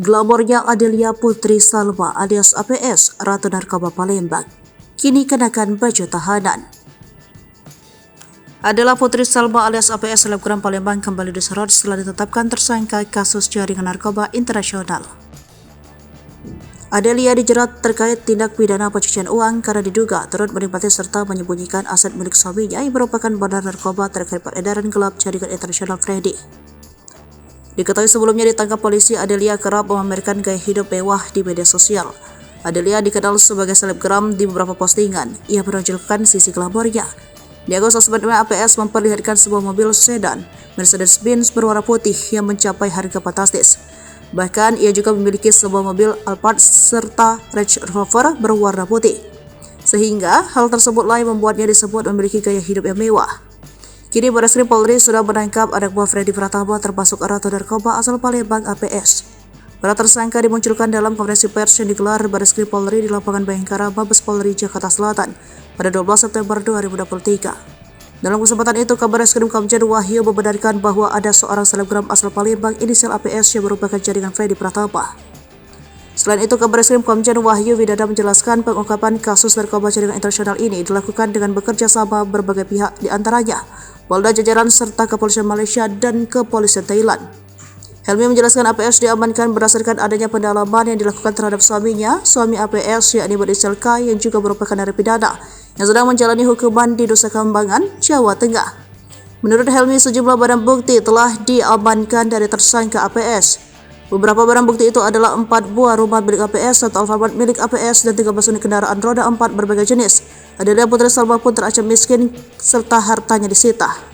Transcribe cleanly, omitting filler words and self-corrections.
Glamornya Adelia Putri Salma alias APS, Ratu Narkoba Palembang, kini kenakan baju tahanan. Adelia Putri Salma alias APS selebgram Palembang kembali disorot setelah ditetapkan tersangka kasus jaringan narkoba internasional. Adelia dijerat terkait tindak pidana pencucian uang karena diduga turut menikmati serta menyembunyikan aset milik suaminya yang merupakan bandar narkoba terkait peredaran gelap jaringan internasional Freddy. Diketahui sebelumnya ditangkap polisi, Adelia kerap memamerkan gaya hidup mewah di media sosial. Adelia dikenal sebagai selebgram di beberapa postingan. Ia menonjolkan sisi glamornya. Di Agustus APS memperlihatkan sebuah mobil sedan Mercedes-Benz berwarna putih yang mencapai harga fantastis. Bahkan ia juga memiliki sebuah mobil Alphard serta Range Rover berwarna putih. Sehingga hal tersebutlah yang membuatnya disebut memiliki gaya hidup yang mewah. Kini Barreskrim Polri sudah menangkap anak buah Freddy Pratama termasuk Ratu Narkoba asal Palembang APS. Para tersangka dimunculkan dalam konferensi pers yang digelar Barreskrim Polri di lapangan Bayangkara, Mabes Polri, Jakarta Selatan pada 12 September 2023. Dalam kesempatan itu, Kabar Reskrim Komjen Wahyu membenarkan bahwa ada seorang selebgram asal Palembang inisial APS yang merupakan jaringan Freddy Pratama. Selain itu, Kabar Reskrim Komjen Wahyu Widada menjelaskan pengungkapan kasus narkoba jaringan internasional ini dilakukan dengan bekerja sama berbagai pihak, diantaranya Polda jajaran serta Kepolisian Malaysia dan Kepolisian Thailand. Helmi menjelaskan APS diamankan berdasarkan adanya pendalaman yang dilakukan terhadap suaminya, suami APS yakni berinisial K yang juga merupakan narapidana yang sedang menjalani hukuman di Nusa Kambangan, Jawa Tengah. Menurut Helmi, sejumlah barang bukti telah diamankan dari tersangka APS. Beberapa barang bukti itu adalah 4 buah rumah milik APS, 1 Alfamart milik APS, dan 13 unit kendaraan roda 4 berbagai jenis. Adelia Putri Salma pun terancam miskin serta hartanya disita.